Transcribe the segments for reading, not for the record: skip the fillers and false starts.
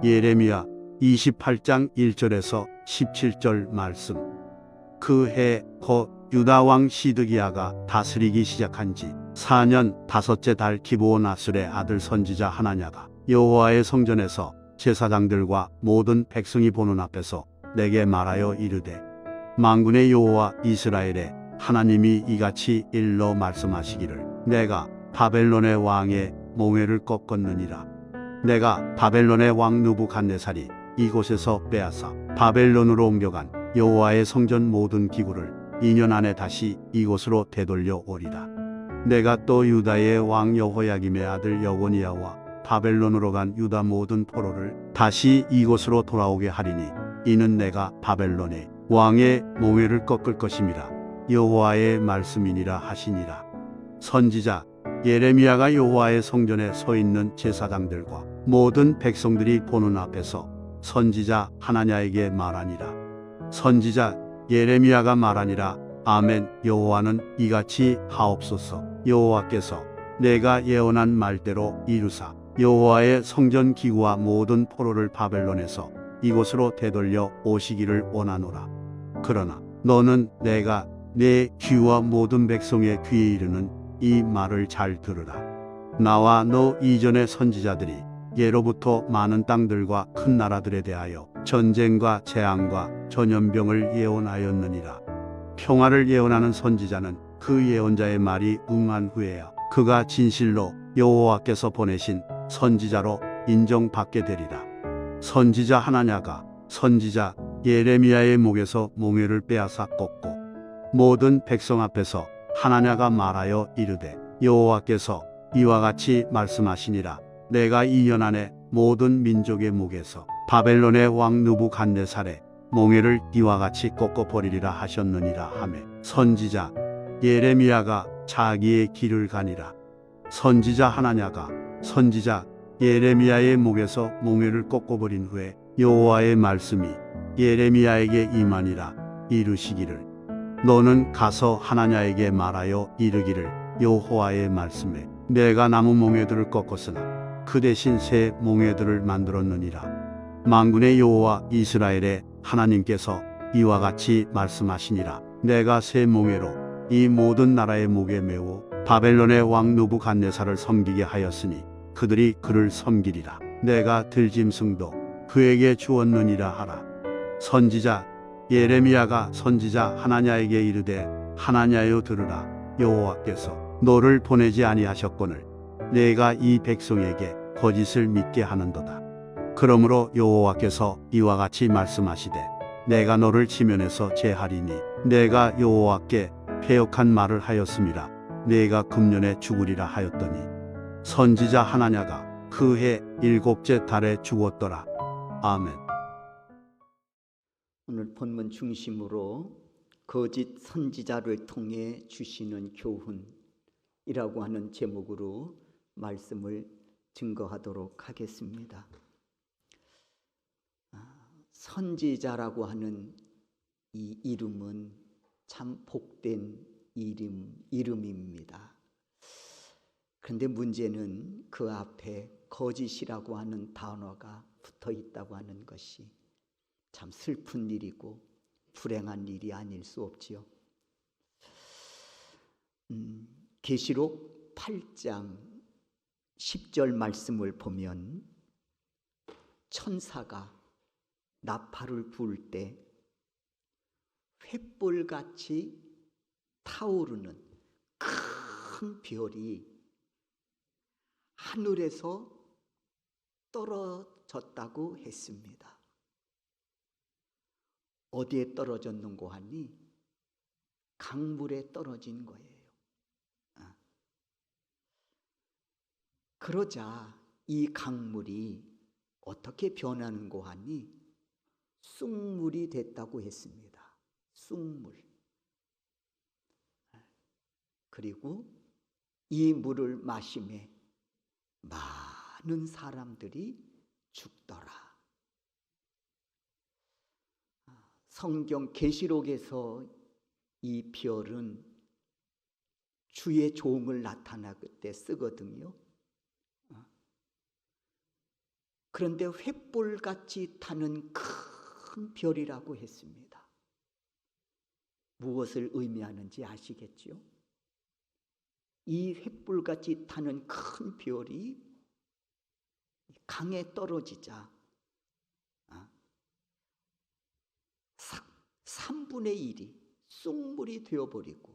예레미야 28장 1절에서 17절 말씀. 그 해 곧 유다 왕 시드기야가 다스리기 시작한 지 4년 다섯째 달 기브온 아술의 아들 선지자 하나냐가 여호와의 성전에서 제사장들과 모든 백성이 보는 앞에서 내게 말하여 이르되, 만군의 여호와 이스라엘의 하나님이 이같이 일러 말씀하시기를, 내가 바벨론의 왕의 몽회를 꺾었느니라. 내가 바벨론의 왕 느부갓네살이 이곳에서 빼앗아 바벨론으로 옮겨간 여호와의 성전 모든 기구를 2년 안에 다시 이곳으로 되돌려 오리라. 내가 또 유다의 왕 여호야김의 아들 여고니야와 바벨론으로 간 유다 모든 포로를 다시 이곳으로 돌아오게 하리니, 이는 내가 바벨론의 왕의 몽회를 꺾을 것임이라. 여호와의 말씀이니라 하시니라. 선지자 예레미야가 여호와의 성전에 서 있는 제사장들과 모든 백성들이 보는 앞에서 선지자 하나냐에게 말하니라. 선지자 예레미야가 말하니라. 아멘. 여호와는 이같이 하옵소서. 여호와께서 내가 예언한 말대로 이루사 여호와의 성전 기구와 모든 포로를 바벨론에서 이곳으로 되돌려 오시기를 원하노라. 그러나 너는 내가 내 귀와 모든 백성의 귀에 이르는 이 말을 잘 들으라. 나와 너 이전의 선지자들이 예로부터 많은 땅들과 큰 나라들에 대하여 전쟁과 재앙과 전염병을 예언하였느니라. 평화를 예언하는 선지자는 그 예언자의 말이 응한 후에야 그가 진실로 여호와께서 보내신 선지자로 인정받게 되리라. 선지자 하나냐가 선지자 예레미야의 목에서 몽회를 빼앗아 꺾고 모든 백성 앞에서 하나냐가 말하여 이르되, 여호와께서 이와 같이 말씀하시니라. 내가 2년 안에 모든 민족의 목에서 바벨론의 왕 느부갓네살의 몽회를 이와 같이 꺾어버리리라 하셨느니라 하매, 선지자 예레미야가 자기의 길을 가니라. 선지자 하나냐가 선지자 예레미야의 목에서 몽회를 꺾어버린 후에 여호와의 말씀이 예레미야에게 임하니라. 이르시기를, 너는 가서 하나냐에게 말하여 이르기를, 여호와의 말씀에 내가 나무 몽회들을 꺾었으나 그 대신 새 몽회들을 만들었느니라. 만군의 여호와 이스라엘의 하나님께서 이와 같이 말씀하시니라. 내가 새 몽회로 이 모든 나라의 목에 메워 바벨론의 왕 느부갓네살을 섬기게 하였으니 그들이 그를 섬기리라. 내가 들짐승도 그에게 주었느니라 하라. 선지자 예레미야가 선지자 하나냐에게 이르되, 하나냐여 들으라. 여호와께서 너를 보내지 아니하셨거늘 내가 이 백성에게 거짓을 믿게 하는도다. 그러므로 여호와께서 이와 같이 말씀하시되, 내가 너를 지면에서 제하리니 내가 여호와께 패역한 말을 하였음이라. 내가 금년에 죽으리라 하였더니 선지자 하나냐가 그 해 7째 달에 죽었더라. 아멘. 오늘 본문 중심으로 거짓 선지자를 통해 주시는 교훈이라고 하는 제목으로 말씀을 증거하도록 하겠습니다. 선지자라고 하는 이 이름은 참 복된 이름입니다. 그런데 문제는 그 앞에 거짓이라고 하는 단어가 붙어 있다고 하는 것이 참 슬픈 일이고 불행한 일이 아닐 수 없지요. 계시록 8장 10절 말씀을 보면 천사가 나팔을 부을 때 횃불같이 타오르는 큰 별이 하늘에서 떨어졌다고 했습니다. 어디에 떨어졌는고 하니 강물에 떨어진 거예요. 그러자 이 강물이 어떻게 변하는고 하니 쑥물이 됐다고 했습니다. 쑥물. 그리고 이 물을 마시매 많은 사람들이 죽더라. 성경 계시록에서 이 별은 주의 종을 나타날 때 쓰거든요. 그런데 횃불같이 타는 큰 별이라고 했습니다. 무엇을 의미하는지 아시겠지요? 이 횃불같이 타는 큰 별이 강에 떨어지자 3분의 1이 쑥물이 되어버리고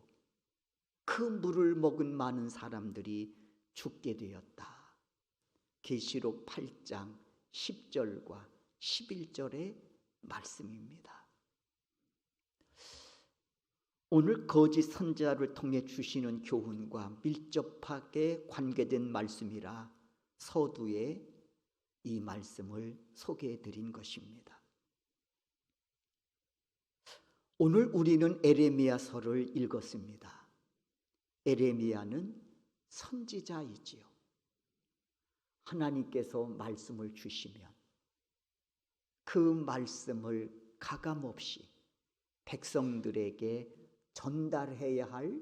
그 물을 먹은 많은 사람들이 죽게 되었다. 계시록 8장 10절과 11절의 말씀입니다. 오늘 거짓 선지자를 통해 주시는 교훈과 밀접하게 관계된 말씀이라 서두에 이 말씀을 소개해 드린 것입니다. 오늘 우리는 에레미야서를 읽었습니다. 에레미야는 선지자이지요. 하나님께서 말씀을 주시면 그 말씀을 가감없이 백성들에게 전달해야 할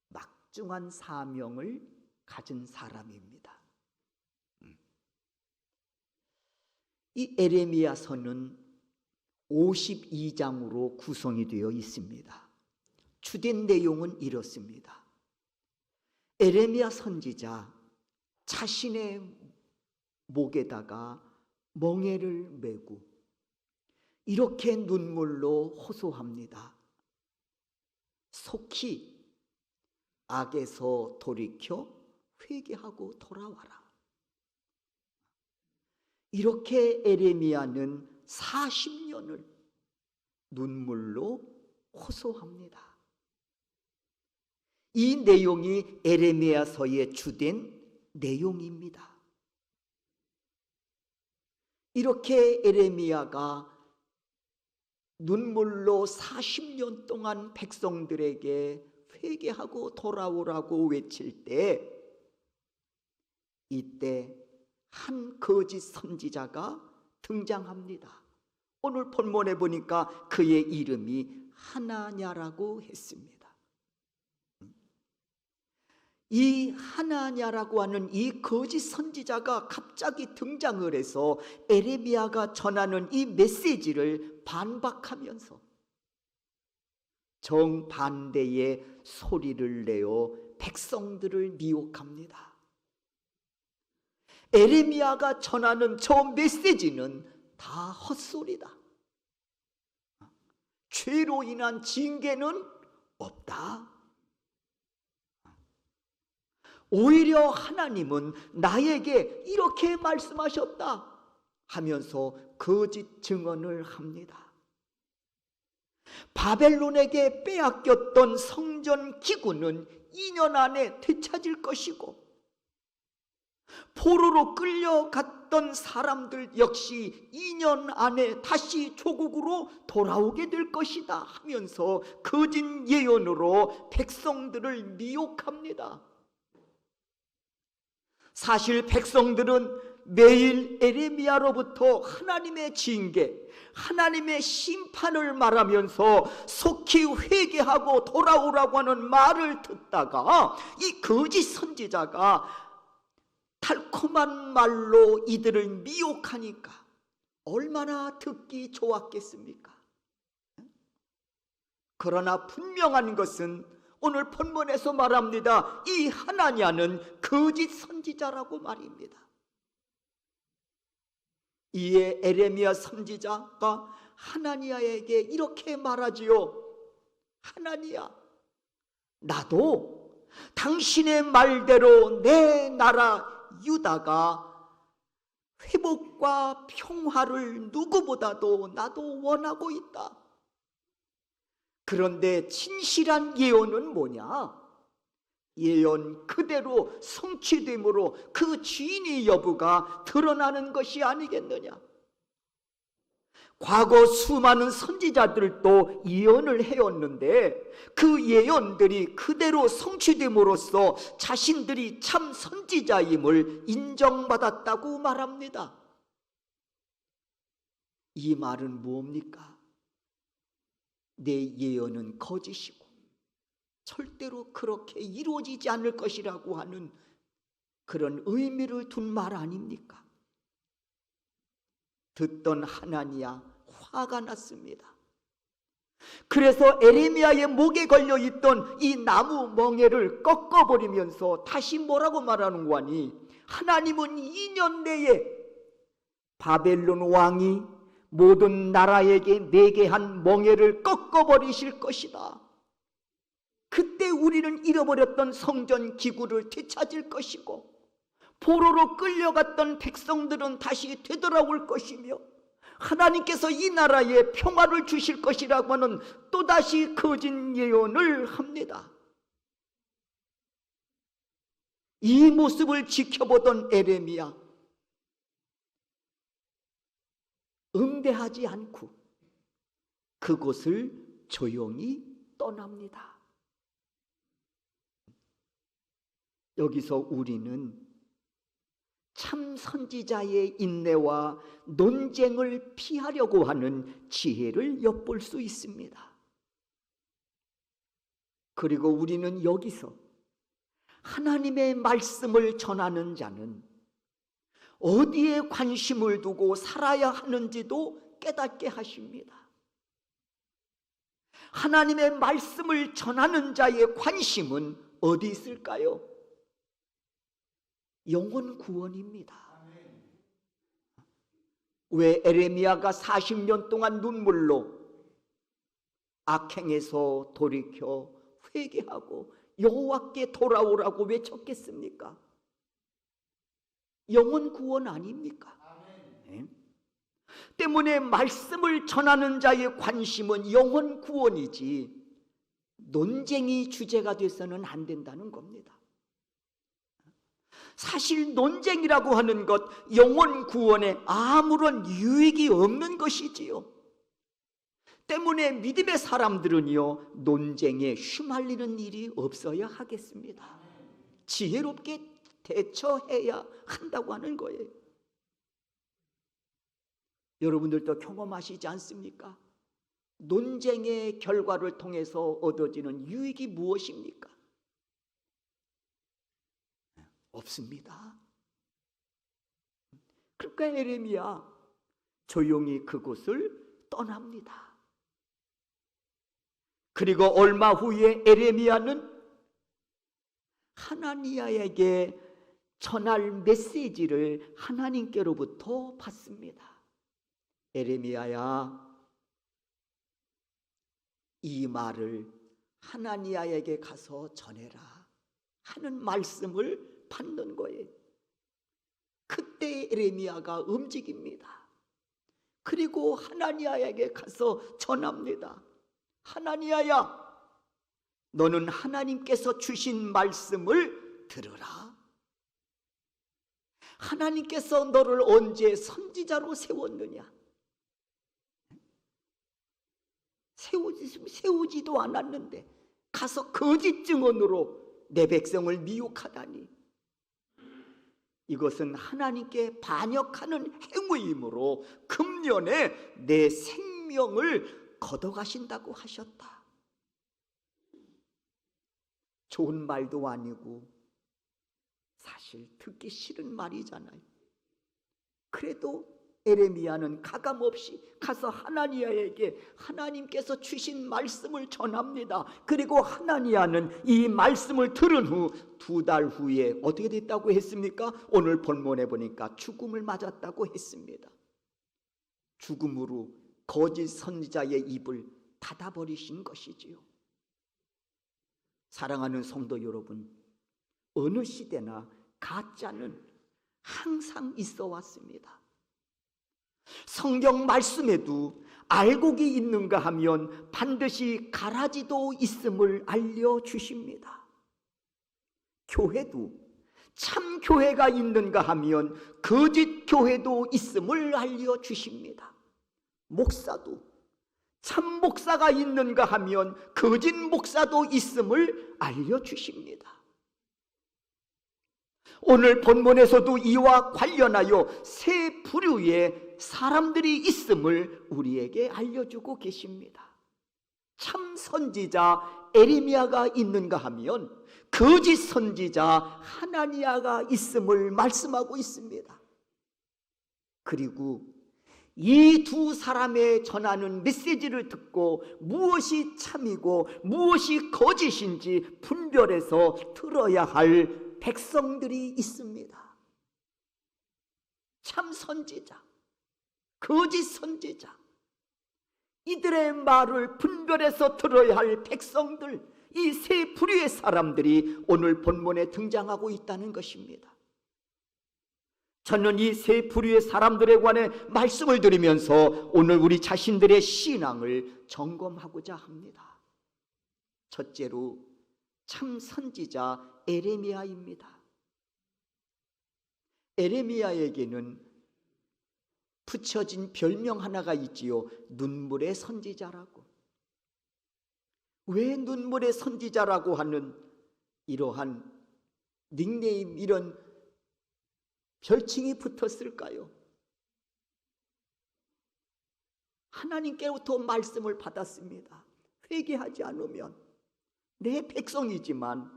막중한 사명을 가진 사람입니다. 이 에레미야서는 52장으로 구성이 되어 있습니다. 주된 내용은 이렇습니다. 에레미야 선지자 자신의 목에다가 멍에를 메고 이렇게 눈물로 호소합니다. 속히 악에서 돌이켜 회개하고 돌아와라. 이렇게 에레미야는 40년을 눈물로 호소합니다. 이 내용이 에레미야서의 주된 내용입니다. 이렇게 에레미야가 눈물로 40년 동안 백성들에게 회개하고 돌아오라고 외칠 때, 이때 한 거짓 선지자가 등장합니다. 오늘 본문에 보니까 그의 이름이 하나냐라고 했습니다. 이 하나냐라고 하는 이 거짓 선지자가 갑자기 등장을 해서 에레미야가 전하는 이 메시지를 반박하면서 정반대의 소리를 내어 백성들을 미혹합니다. 에레미야가 전하는 저 메시지는 다 헛소리다. 죄로 인한 징계는 없다. 오히려 하나님은 나에게 이렇게 말씀하셨다 하면서 거짓 증언을 합니다. 바벨론에게 빼앗겼던 성전 기구는 2년 안에 되찾을 것이고, 포로로 끌려갔던 사람들 역시 2년 안에 다시 조국으로 돌아오게 될 것이다 하면서 거짓 예언으로 백성들을 미혹합니다. 사실 백성들은 매일 에레미야로부터 하나님의 징계, 하나님의 심판을 말하면서 속히 회개하고 돌아오라고 하는 말을 듣다가 이 거짓 선지자가 달콤한 말로 이들을 미혹하니까 얼마나 듣기 좋았겠습니까? 그러나 분명한 것은 오늘 본문에서 말합니다. 이 하나냐는 거짓 선지자라고 말입니다. 이에 에레미야 선지자가 하나니야에게 이렇게 말하지요. 하나니야, 나도 당신의 말대로 내 나라 유다가 회복과 평화를 누구보다도 나도 원하고 있다. 그런데 진실한 예언은 뭐냐? 예언 그대로 성취됨으로 그 주인의 여부가 드러나는 것이 아니겠느냐? 과거 수많은 선지자들도 예언을 해왔는데 그 예언들이 그대로 성취됨으로써 자신들이 참 선지자임을 인정받았다고 말합니다. 이 말은 뭡니까? 내 예언은 거짓이고 절대로 그렇게 이루어지지 않을 것이라고 하는 그런 의미를 둔 말 아닙니까? 듣던 하나니야 화가 났습니다. 그래서 에레미야의 목에 걸려있던 이 나무 멍에를 꺾어버리면서 다시 뭐라고 말하는 거니? 하나님은 2년 내에 바벨론 왕이 모든 나라에게 매게 한 멍에를 꺾어버리실 것이다. 그때 우리는 잃어버렸던 성전 기구를 되찾을 것이고 포로로 끌려갔던 백성들은 다시 되돌아올 것이며 하나님께서 이 나라에 평화를 주실 것이라고 하는 또다시 거짓 예언을 합니다. 이 모습을 지켜보던 에레미야 응대하지 않고 그곳을 조용히 떠납니다. 여기서 우리는 참 선지자의 인내와 논쟁을 피하려고 하는 지혜를 엿볼 수 있습니다. 그리고 우리는 여기서 하나님의 말씀을 전하는 자는 어디에 관심을 두고 살아야 하는지도 깨닫게 하십니다. 하나님의 말씀을 전하는 자의 관심은 어디 있을까요? 영혼 구원입니다. 왜 에레미야가 40년 동안 눈물로 악행에서 돌이켜 회개하고 여호와께 돌아오라고 외쳤겠습니까? 영혼 구원 아닙니까? 네? 때문에 말씀을 전하는 자의 관심은 영혼 구원이지 논쟁이 주제가 돼서는 안 된다는 겁니다. 사실 논쟁이라고 하는 것 영혼 구원에 아무런 유익이 없는 것이지요. 때문에 믿음의 사람들은요 논쟁에 휘말리는 일이 없어야 하겠습니다. 지혜롭게 대처해야 한다고 하는 거예요. 여러분들도 경험하시지 않습니까? 논쟁의 결과를 통해서 얻어지는 유익이 무엇입니까? 없습니다. 그러니까 에레미야 조용히 그곳을 떠납니다. 그리고 얼마 후에 에레미야는 하나니야에게 전할 메시지를 하나님께로부터 받습니다. 에레미야야, 이 말을 하나니야에게 가서 전해라 하는 말씀을 받는 거예요. 그때 에레미야가 움직입니다. 그리고 하나니야에게 가서 전합니다. 하나니야야, 너는 하나님께서 주신 말씀을 들으라. 하나님께서 너를 언제 선지자로 세웠느냐? 세우지도 않았는데 가서 거짓 증언으로 내 백성을 미혹하다니, 이것은 하나님께 반역하는 행위이므로 금년에 내 생명을 걷어가신다고 하셨다. 좋은 말도 아니고 사실 듣기 싫은 말이잖아요. 그래도 에레미야는 가감없이 가서 하나니야에게 하나님께서 주신 말씀을 전합니다. 그리고 하나니야는 이 말씀을 들은 후 2달 후에 어떻게 됐다고 했습니까? 오늘 본문에 보니까 죽음을 맞았다고 했습니다. 죽음으로 거짓 선지자의 입을 닫아버리신 것이지요. 사랑하는 성도 여러분, 어느 시대나 가짜는 항상 있어 왔습니다. 성경 말씀에도 알곡이 있는가 하면 반드시 가라지도 있음을 알려주십니다. 교회도 참 교회가 있는가 하면 거짓 교회도 있음을 알려주십니다. 목사도 참 목사가 있는가 하면 거짓 목사도 있음을 알려주십니다. 오늘 본문에서도 이와 관련하여 세 부류의 사람들이 있음을 우리에게 알려주고 계십니다. 참 선지자 에레미야가 있는가 하면 거짓 선지자 하나니야가 있음을 말씀하고 있습니다. 그리고 이 두 사람의 전하는 메시지를 듣고 무엇이 참이고 무엇이 거짓인지 분별해서 들어야 할 백성들이 있습니다. 참 선지자, 거짓 선지자, 이들의 말을 분별해서 들어야 할 백성들, 이 세 부류의 사람들이 오늘 본문에 등장하고 있다는 것입니다. 저는 이 세 부류의 사람들에 관해 말씀을 드리면서 오늘 우리 자신들의 신앙을 점검하고자 합니다. 첫째로 참 선지자 에레미야입니다. 에레미야에게는 붙여진 별명 하나가 있지요. 눈물의 선지자라고. 왜 눈물의 선지자라고 하는 이러한 닉네임, 이런 별칭이 붙었을까요? 하나님께로부터 말씀을 받았습니다. 회개하지 않으면 내 백성이지만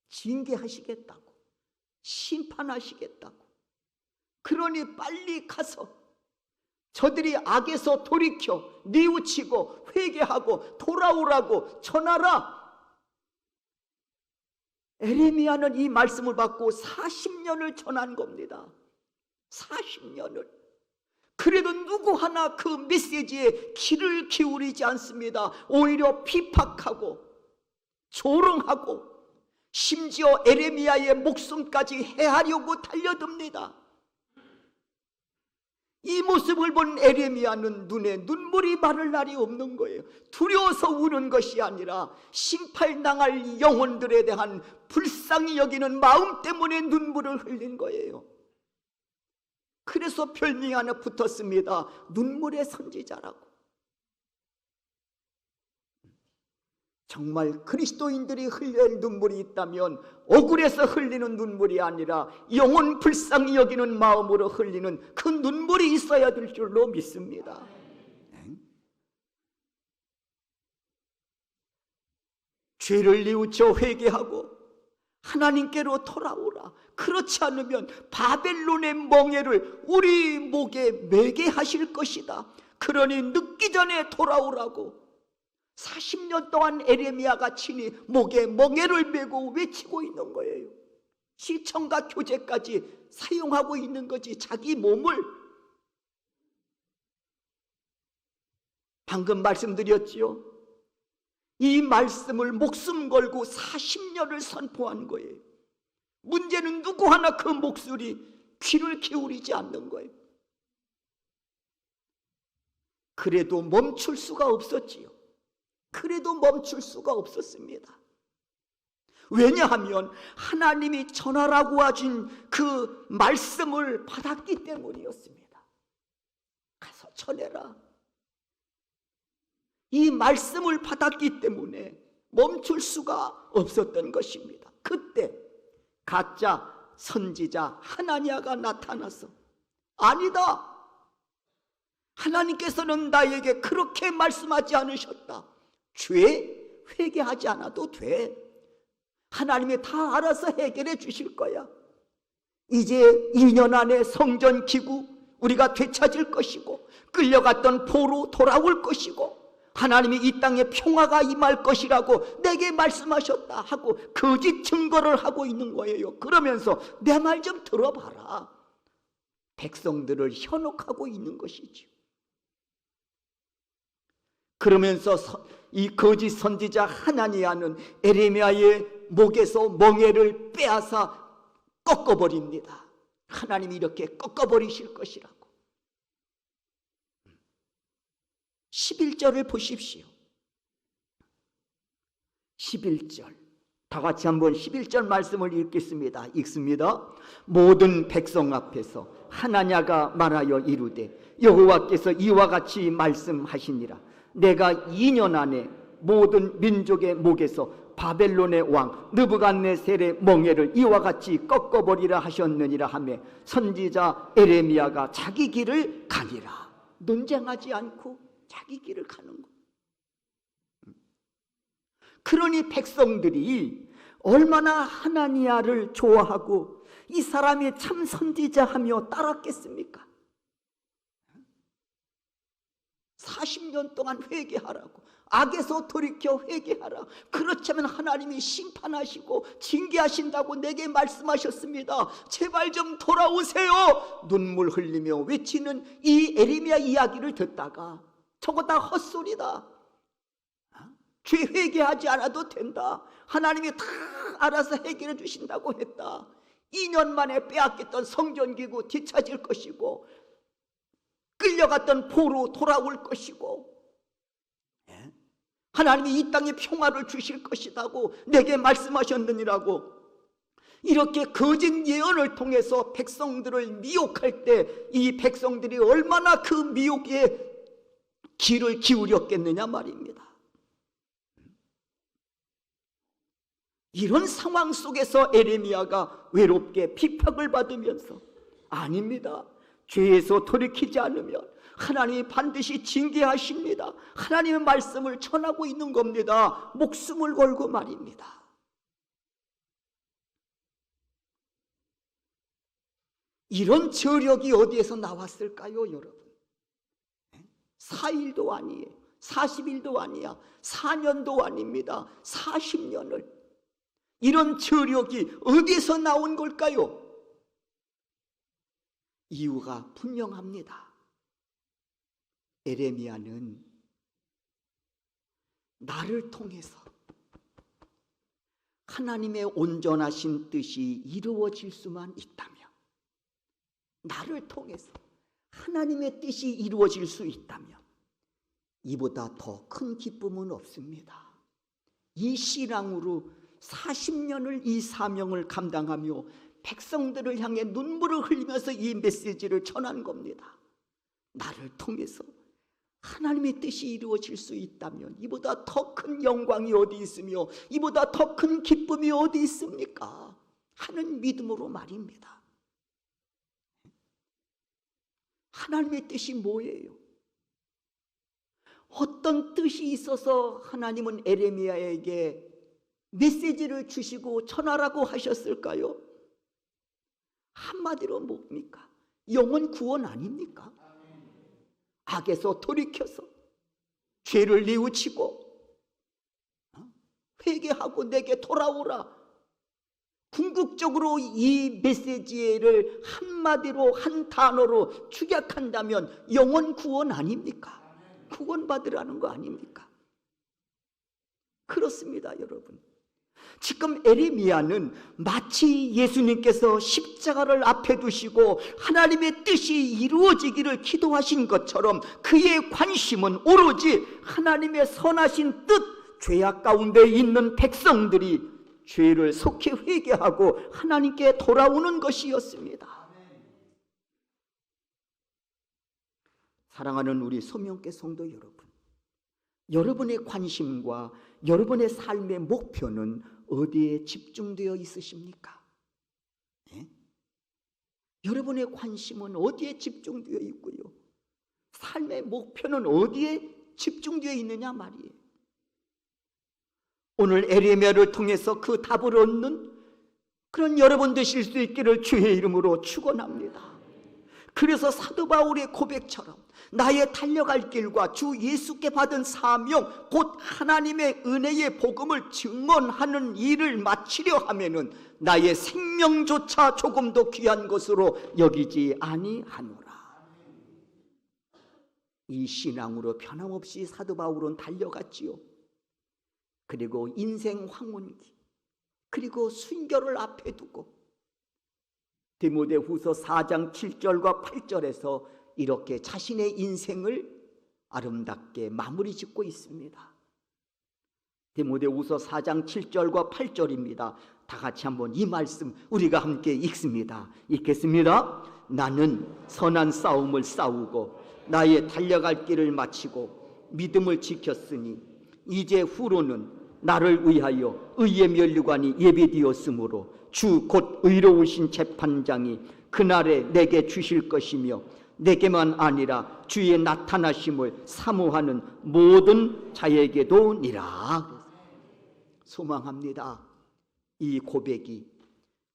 징계하시겠다고, 심판하시겠다고. 그러니 빨리 가서 저들이 악에서 돌이켜 뉘우치고 회개하고 돌아오라고 전하라. 에레미야는 이 말씀을 받고 40년을 전한 겁니다. 40년을. 그래도 누구 하나 그 메시지에 귀를 기울이지 않습니다. 오히려 피박하고 조롱하고 심지어 에레미야의 목숨까지 해하려고 달려듭니다. 이 모습을 본 에레미야는 눈에 눈물이 마를 날이 없는 거예요. 두려워서 우는 것이 아니라 심판당할 영혼들에 대한 불쌍히 여기는 마음 때문에 눈물을 흘린 거예요. 그래서 별명이 하나 붙었습니다. 눈물의 선지자라고. 정말 그리스도인들이 흘릴 눈물이 있다면 억울해서 흘리는 눈물이 아니라 영혼 불쌍히 여기는 마음으로 흘리는 그 눈물이 있어야 될 줄로 믿습니다. 죄를 뉘우쳐 회개하고 하나님께로 돌아오라. 그렇지 않으면 바벨론의 멍에를 우리 목에 매게 하실 것이다. 그러니 늦기 전에 돌아오라고 40년 동안 에레미야가 친히 목에 멍에를 메고 외치고 있는 거예요. 시청과 교제까지 사용하고 있는 거지. 자기 몸을. 방금 말씀드렸지요. 이 말씀을 목숨 걸고 40년을 선포한 거예요. 문제는 누구 하나 그 목소리 귀를 기울이지 않는 거예요. 그래도 멈출 수가 없었지요. 그래도 멈출 수가 없었습니다. 왜냐하면 하나님이 전하라고 하신 그 말씀을 받았기 때문이었습니다. 가서 전해라. 이 말씀을 받았기 때문에 멈출 수가 없었던 것입니다. 그때 가짜 선지자 하나냐가 나타나서 아니다. 하나님께서는 나에게 그렇게 말씀하지 않으셨다. 죄 회개하지 않아도 돼. 하나님이 다 알아서 해결해 주실 거야. 이제 2년 안에 성전 기구 우리가 되찾을 것이고 끌려갔던 포로 돌아올 것이고 하나님이 이 땅에 평화가 임할 것이라고 내게 말씀하셨다 하고 거짓 증거를 하고 있는 거예요. 그러면서 내 말 좀 들어봐라. 백성들을 현혹하고 있는 것이죠. 그러면서 이 거짓 선지자 하나니야는 에레미야의 목에서 멍에를 빼앗아 꺾어버립니다. 하나님이 이렇게 꺾어버리실 것이라고. 11절을 보십시오. 11절 다 같이 한번 11절 말씀을 읽겠습니다. 읽습니다. 모든 백성 앞에서 하나냐가 말하여 이르되 여호와께서 이와 같이 말씀하시니라. 내가 2년 안에 모든 민족의 목에서 바벨론의 왕 느부갓네살의 멍에를 이와 같이 꺾어버리라 하셨느니라 하며 선지자 에레미야가 자기 길을 가니라. 논쟁하지 않고 자기 길을 가는 것. 그러니 백성들이 얼마나 하나니야를 좋아하고 이 사람이 참 선지자하며 따랐겠습니까? 40년 동안 회개하라고, 악에서 돌이켜 회개하라. 그렇다면 하나님이 심판하시고 징계하신다고 내게 말씀하셨습니다. 제발 좀 돌아오세요. 눈물 흘리며 외치는 이 에레미야 이야기를 듣다가 저거 다 헛소리다, 죄 회개하지 않아도 된다, 하나님이 다 알아서 해결해 주신다고 했다, 2년 만에 빼앗겼던 성전기구 되찾을 것이고 끌려갔던 포로 돌아올 것이고 하나님이 이 땅에 평화를 주실 것이라고 내게 말씀하셨느니라고, 이렇게 거짓 예언을 통해서 백성들을 미혹할 때 이 백성들이 얼마나 그 미혹에 귀를 기울였겠느냐 말입니다. 이런 상황 속에서 에레미야가 외롭게 핍박을 받으면서, 아닙니다, 죄에서 돌이키지 않으면 하나님이 반드시 징계하십니다, 하나님의 말씀을 전하고 있는 겁니다. 목숨을 걸고 말입니다. 이런 저력이 어디에서 나왔을까요, 여러분? 4일도 아니에요, 40일도 아니야, 4년도 아닙니다, 40년을. 이런 저력이 어디에서 나온 걸까요? 이유가 분명합니다. 에레미야는 나를 통해서 하나님의 온전하신 뜻이 이루어질 수만 있다면, 나를 통해서 하나님의 뜻이 이루어질 수 있다면 이보다 더 큰 기쁨은 없습니다. 이 신앙으로 40년을 이 사명을 감당하며 백성들을 향해 눈물을 흘리면서 이 메시지를 전한 겁니다. 나를 통해서 하나님의 뜻이 이루어질 수 있다면 이보다 더 큰 영광이 어디 있으며 이보다 더 큰 기쁨이 어디 있습니까? 하는 믿음으로 말입니다. 하나님의 뜻이 뭐예요? 어떤 뜻이 있어서 하나님은 에레미야에게 메시지를 주시고 전하라고 하셨을까요? 한마디로 뭡니까? 영혼 구원 아닙니까? 악에서 돌이켜서 죄를 뉘우치고 회개하고 내게 돌아오라. 궁극적으로 이 메시지를 한마디로 한 단어로 축약한다면 영혼 구원 아닙니까? 구원받으라는 거 아닙니까? 그렇습니다, 여러분. 지금 에레미야는 마치 예수님께서 십자가를 앞에 두시고 하나님의 뜻이 이루어지기를 기도하신 것처럼 그의 관심은 오로지 하나님의 선하신 뜻, 죄악 가운데 있는 백성들이 죄를 속히 회개하고 하나님께 돌아오는 것이었습니다. 사랑하는 우리 소명교 성도 여러분, 여러분의 관심과 여러분의 삶의 목표는 어디에 집중되어 있으십니까? 예? 여러분의 관심은 어디에 집중되어 있고요, 삶의 목표는 어디에 집중되어 있느냐 말이에요. 오늘 에레미야를 통해서 그 답을 얻는 그런 여러분 되실 수 있기를 주의 이름으로 축원합니다. 그래서 사도 바울의 고백처럼 나의 달려갈 길과 주 예수께 받은 사명, 곧 하나님의 은혜의 복음을 증언하는 일을 마치려 하면은 나의 생명조차 조금 더 귀한 것으로 여기지 아니하노라. 이 신앙으로 변함없이 사도 바울은 달려갔지요. 그리고 인생 황혼기, 그리고 순교를 앞에 두고 디모데후서 4장 7절과 8절에서 이렇게 자신의 인생을 아름답게 마무리 짓고 있습니다. 디모데후서 4장 7절과 8절입니다. 다 같이 한번 이 말씀 우리가 함께 읽습니다. 읽겠습니다. 나는 선한 싸움을 싸우고 나의 달려갈 길을 마치고 믿음을 지켰으니 이제 후로는 나를 위하여 의의 면류관이 예비되었으므로 주 곧 의로우신 재판장이 그날에 내게 주실 것이며 내게만 아니라 주의 나타나심을 사모하는 모든 자에게도 니라. 소망합니다. 이 고백이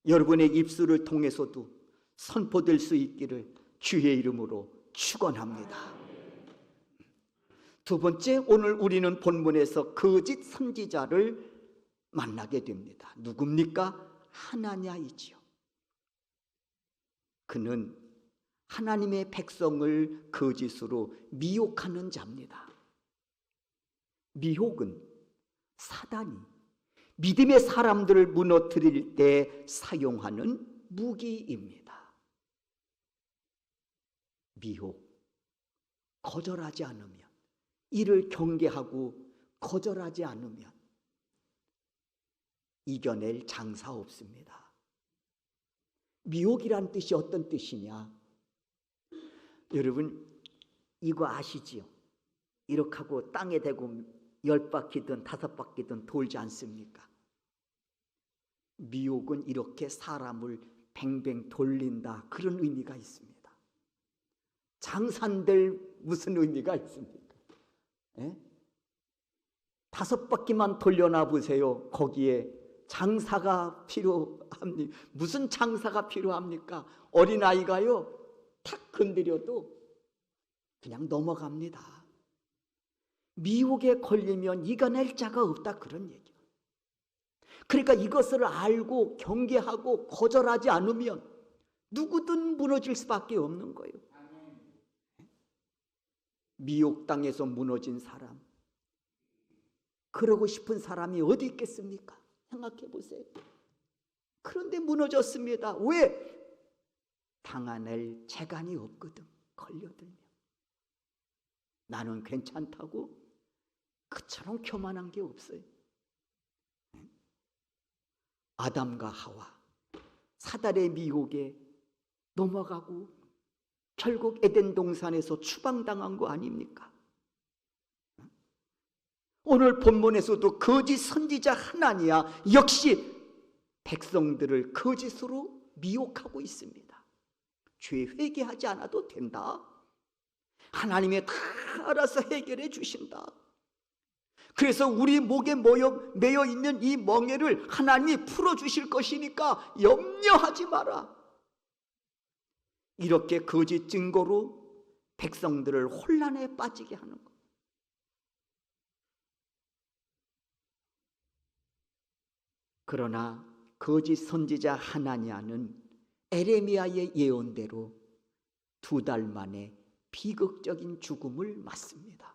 여러분의 입술을 통해서도 선포될 수 있기를 주의 이름으로 축원합니다. 두 번째, 오늘 우리는 본문에서 거짓 선지자를 만나게 됩니다. 누굽니까? 하나냐이지요. 그는 하나님의 백성을 거짓으로 미혹하는 자입니다. 미혹은 사단이 믿음의 사람들을 무너뜨릴 때 사용하는 무기입니다. 미혹, 거절하지 않으면, 이를 경계하고 거절하지 않으면 이겨낼 장사 없습니다. 미혹이란 뜻이 어떤 뜻이냐? 여러분 이거 아시지요? 이렇게 하고 땅에 대고 10바퀴든 5바퀴든 돌지 않습니까? 미혹은 이렇게 사람을 뱅뱅 돌린다, 그런 의미가 있습니다. 장산될 무슨 의미가 있습니까? 5바퀴만 돌려놔 보세요. 거기에 장사가 필요합니까? 무슨 장사가 필요합니까? 어린아이가요 탁 건드려도 그냥 넘어갑니다. 미혹에 걸리면 이겨낼 자가 없다, 그런 얘기예요. 그러니까 이것을 알고 경계하고 거절하지 않으면 누구든 무너질 수밖에 없는 거예요. 미혹당해서 무너진 사람, 그러고 싶은 사람이 어디 있겠습니까? 생각해 보세요. 그런데 무너졌습니다. 왜? 당해낼 재간이 없거든. 걸려들면 나는 괜찮다고 그처럼 교만한 게 없어요. 아담과 하와 사단의 미혹에 넘어가고 결국 에덴 동산에서 추방당한 거 아닙니까? 오늘 본문에서도 거짓 선지자 하나니야 역시 백성들을 거짓으로 미혹하고 있습니다. 죄 회개하지 않아도 된다. 하나님이 다 알아서 해결해 주신다. 그래서 우리 목에 매여 있는 이 멍에를 하나님이 풀어주실 것이니까 염려하지 마라. 이렇게 거짓 증거로 백성들을 혼란에 빠지게 하는 것. 그러나 거짓 선지자 하나냐는 에레미야의 예언대로 2달 만에 비극적인 죽음을 맞습니다.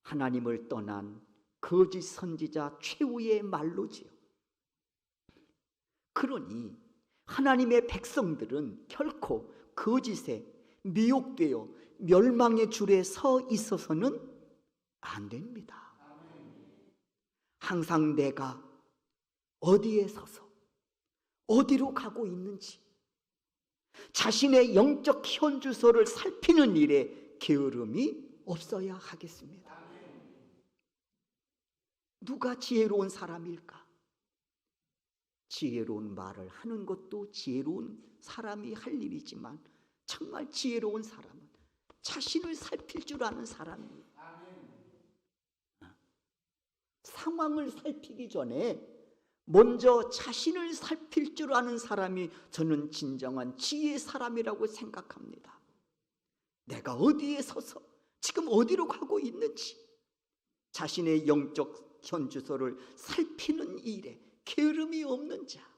하나님을 떠난 거짓 선지자 최후의 말로지요. 그러니 하나님의 백성들은 결코 거짓에 미혹되어 멸망의 줄에 서 있어서는 안 됩니다. 항상 내가 어디에 서서 어디로 가고 있는지 자신의 영적 현주소를 살피는 일에 게으름이 없어야 하겠습니다. 누가 지혜로운 사람일까? 지혜로운 말을 하는 것도 지혜로운 사람이 할 일이지만 정말 지혜로운 사람은 자신을 살필 줄 아는 사람입니다. 상황을 살피기 전에 먼저 자신을 살필 줄 아는 사람이 저는 진정한 지혜의 사람이라고 생각합니다. 내가 어디에 서서 지금 어디로 가고 있는지 자신의 영적 현주소를 살피는 일에 게으름이 없는 자.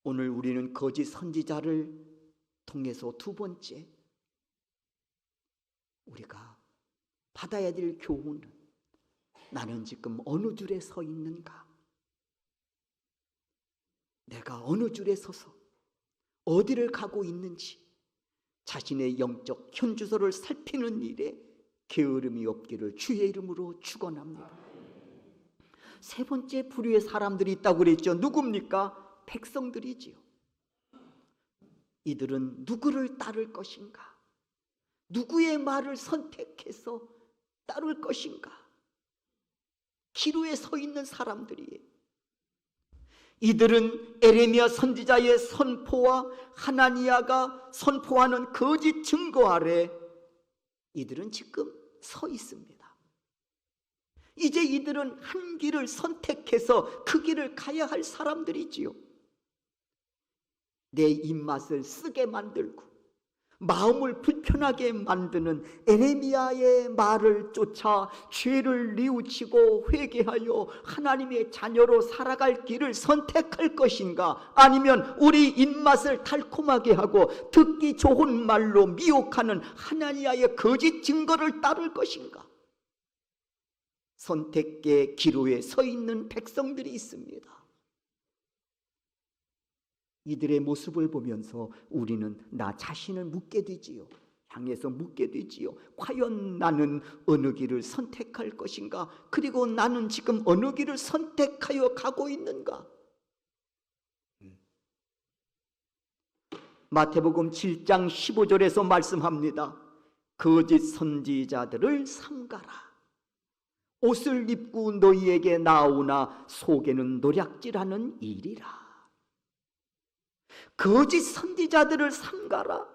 오늘 우리는 거짓 선지자를 통해서 두 번째 우리가 받아야 될 교훈은 나는 지금 어느 줄에 서 있는가? 내가 어느 줄에 서서 어디를 가고 있는지 자신의 영적 현주소를 살피는 일에 게으름이 없기를 주의 이름으로 축원합니다. 세 번째 부류의 사람들이 있다고 그랬죠. 누굽니까? 백성들이지요. 이들은 누구를 따를 것인가? 누구의 말을 선택해서 따를 것인가? 기로에 서 있는 사람들이에요. 이들은 에레미야 선지자의 선포와 하나니야가 선포하는 거짓 증거 아래 이들은 지금 서 있습니다. 이제 이들은 한 길을 선택해서 그 길을 가야 할 사람들이지요. 내 입맛을 쓰게 만들고 마음을 불편하게 만드는 에레미야의 말을 쫓아 죄를 뉘우치고 회개하여 하나님의 자녀로 살아갈 길을 선택할 것인가? 아니면 우리 입맛을 달콤하게 하고 듣기 좋은 말로 미혹하는 하나니아의 거짓 증거를 따를 것인가? 선택의 기로에 서 있는 백성들이 있습니다. 이들의 모습을 보면서 우리는 나 자신을 묻게 되지요. 향해서 묻게 되지요. 과연 나는 어느 길을 선택할 것인가? 그리고 나는 지금 어느 길을 선택하여 가고 있는가? 마태복음 7장 15절에서 말씀합니다. 거짓 선지자들을 삼가라. 옷을 입고 너희에게 나오나 속에는 노략질하는 일이라. 거짓 선지자들을 삼가라.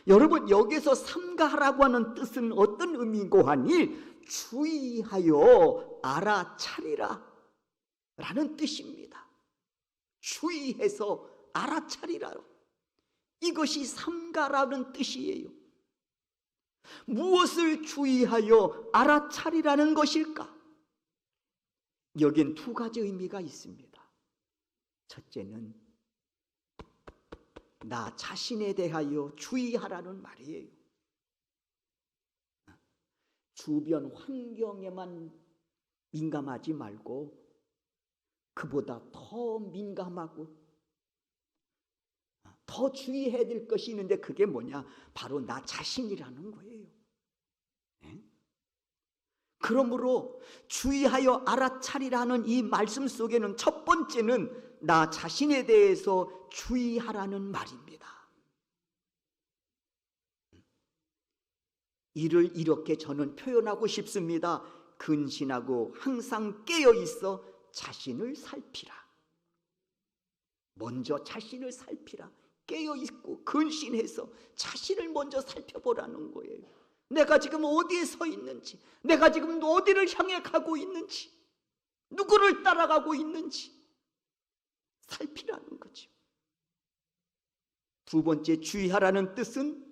여러분, 여기서 삼가라고 하는 뜻은 어떤 의미고 하니 주의하여 알아차리라 라는 뜻입니다. 주의해서 알아차리라. 이것이 삼가라는 뜻이에요. 무엇을 주의하여 알아차리라는 것일까? 여긴 두 가지 의미가 있습니다. 첫째는 나 자신에 대하여 주의하라는 말이에요. 주변 환경에만 민감하지 말고 그보다 더 민감하고 더 주의해야 될 것이 있는데 그게 뭐냐? 바로 나 자신이라는 거예요. 그러므로 주의하여 알아차리라는 이 말씀 속에는 첫 번째는 나 자신에 대해서 주의하라는 말입니다. 이를 이렇게 저는 표현하고 싶습니다. 근신하고 항상 깨어 있어 자신을 살피라. 먼저 자신을 살피라. 깨어 있고 근신해서 자신을 먼저 살펴보라는 거예요. 내가 지금 어디에 서 있는지, 내가 지금 어디를 향해 가고 있는지, 누구를 따라가고 있는지 살피라는 거죠. 두 번째, 주의하라는 뜻은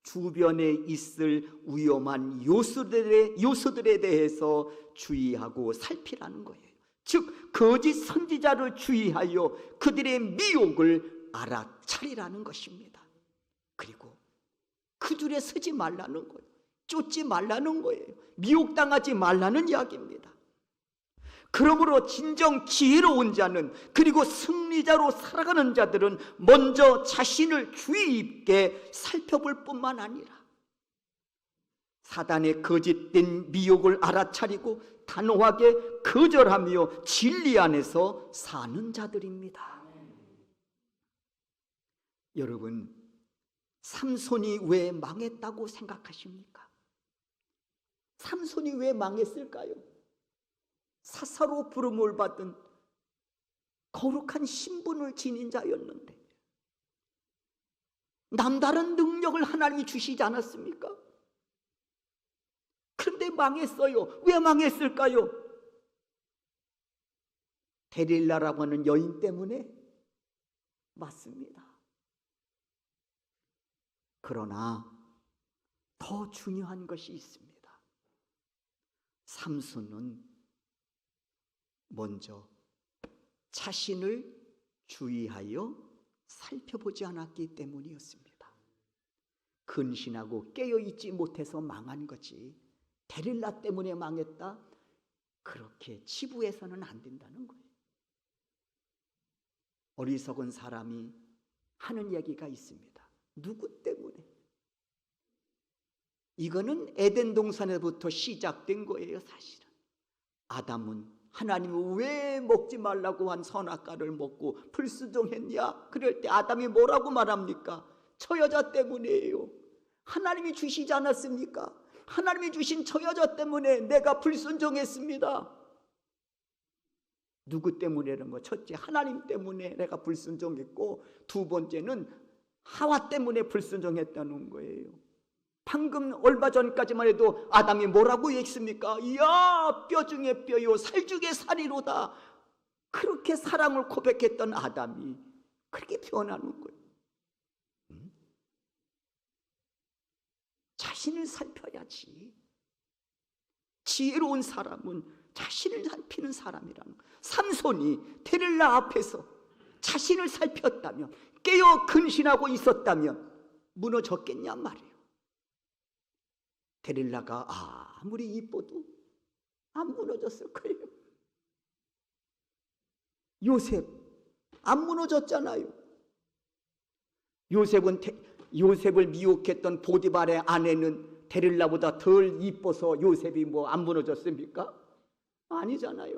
주변에 있을 위험한 요소들에 대해서 주의하고 살피라는 거예요. 즉 거짓 선지자를 주의하여 그들의 미혹을 알아차리라는 것입니다. 그리고 그 줄에 서지 말라는 거예요. 쫓지 말라는 거예요. 미혹당하지 말라는 이야기입니다. 그러므로 진정 지혜로운 자는, 그리고 승리자로 살아가는 자들은 먼저 자신을 주의 깊게 살펴볼 뿐만 아니라 사단의 거짓된 미혹을 알아차리고 단호하게 거절하며 진리 안에서 사는 자들입니다. 여러분, 삼손이 왜 망했다고 생각하십니까? 삼손이 왜 망했을까요? 사사로 부름을 받은 거룩한 신분을 지닌 자였는데 남다른 능력을 하나님이 주시지 않았습니까? 그런데 망했어요. 왜 망했을까요? 데릴라라고 하는 여인 때문에? 맞습니다. 그러나 더 중요한 것이 있습니다. 삼손은 먼저 자신을 주의하여 살펴보지 않았기 때문이었습니다. 근신하고 깨어있지 못해서 망한 거지, 데릴라 때문에 망했다, 그렇게 치부해서는 안 된다는 거예요. 어리석은 사람이 하는 얘기가 있습니다. 누구 때문에? 이거는 에덴 동산에부터 시작된 거예요. 사실은 아담은 하나님은 왜 먹지 말라고 한 선악과를 먹고 불순종했냐? 그럴 때 아담이 뭐라고 말합니까? 저 여자 때문이에요. 하나님이 주시지 않았습니까? 하나님이 주신 저 여자 때문에 내가 불순종했습니다. 누구 때문에라는 거? 첫째, 하나님 때문에 내가 불순종했고, 두 번째는 하와 때문에 불순종했다는 거예요. 방금 얼마 전까지만 해도 아담이 뭐라고 했습니까? 이야, 뼈 중에 뼈요 살 중에 살이로다. 그렇게 사랑을 고백했던 아담이 그렇게 변하는 거예요. 자신을 살펴야지. 지혜로운 사람은 자신을 살피는 사람이라는 거예요. 삼손이 데릴라 앞에서 자신을 살폈다면, 깨어 근신하고 있었다면 무너졌겠냐 말이에요. 데릴라가 아무리 이뻐도 안 무너졌을 거예요. 요셉 안 무너졌잖아요. 요셉을 미혹했던 보디발의 아내는 데릴라보다 덜 이뻐서 요셉이 뭐 안 무너졌습니까? 아니잖아요.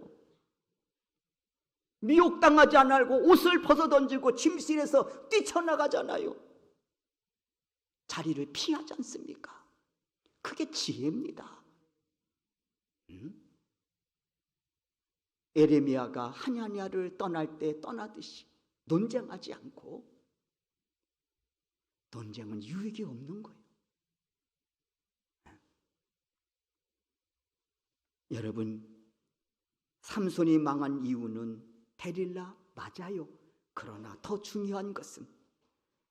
미혹당하지 않고 옷을 벗어던지고 침실에서 뛰쳐나가잖아요. 자리를 피하지 않습니까? 그게 지혜입니다. 에레미야가 하나냐를 떠날 때 떠나듯이 논쟁하지 않고, 논쟁은 유익이 없는 거예요. 여러분, 삼손이 망한 이유는 데릴라 맞아요. 그러나 더 중요한 것은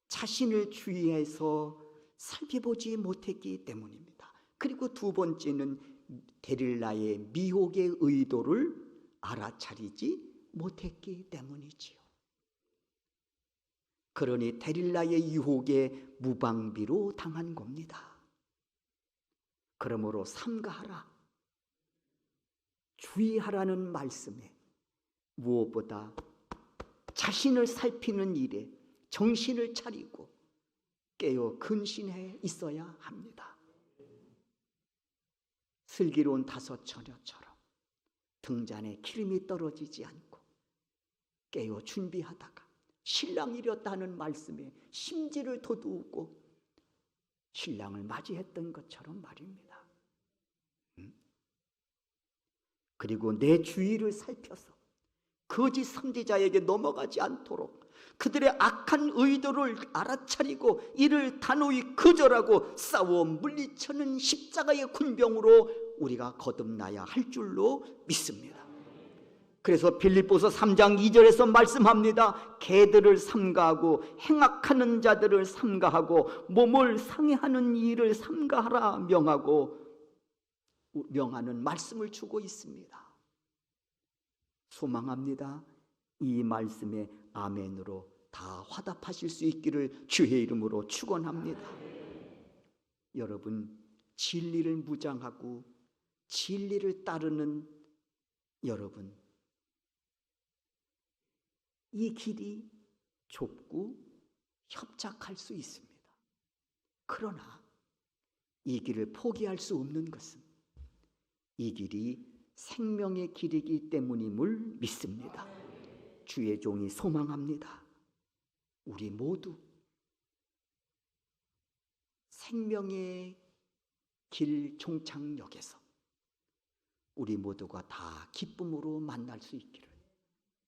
자신을 주위에서 살펴보지 못했기 때문입니다. 그리고 두 번째는 데릴라의 미혹의 의도를 알아차리지 못했기 때문이지요. 그러니 데릴라의 유혹에 무방비로 당한 겁니다. 그러므로 삼가하라, 주의하라는 말씀에 무엇보다 자신을 살피는 일에 정신을 차리고 깨어 근신해 있어야 합니다. 슬기로운 다섯 처녀처럼 등잔에 기름이 떨어지지 않고 깨어 준비하다가 신랑이 이렸다는 말씀에 심지를 돋우고 신랑을 맞이했던 것처럼 말입니다. 그리고 내 주위를 살펴서 거짓 선지자에게 넘어가지 않도록 그들의 악한 의도를 알아차리고 이를 단호히 거절하고 싸워 물리쳐는 십자가의 군병으로 우리가 거듭나야 할 줄로 믿습니다. 그래서 빌립보서 3장 2절에서 말씀합니다. 개들을 삼가하고 행악하는 자들을 삼가하고 몸을 상해하는 일을 삼가하라 명하는 말씀을 주고 있습니다. 소망합니다. 이 말씀에 아멘으로 다 화답하실 수 있기를 주의 이름으로 축원합니다. 여러분, 진리를 무장하고 진리를 따르는 여러분, 이 길이 좁고 협착할 수 있습니다. 그러나 이 길을 포기할 수 없는 것은 이 길이 생명의 길이기 때문임을 믿습니다. 주의 종이 소망합니다. 우리 모두 생명의 길 종착역에서 우리 모두가 다 기쁨으로 만날 수 있기를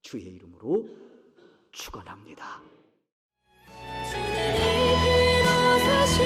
주의 이름으로 축원합니다. 주님이 일어서신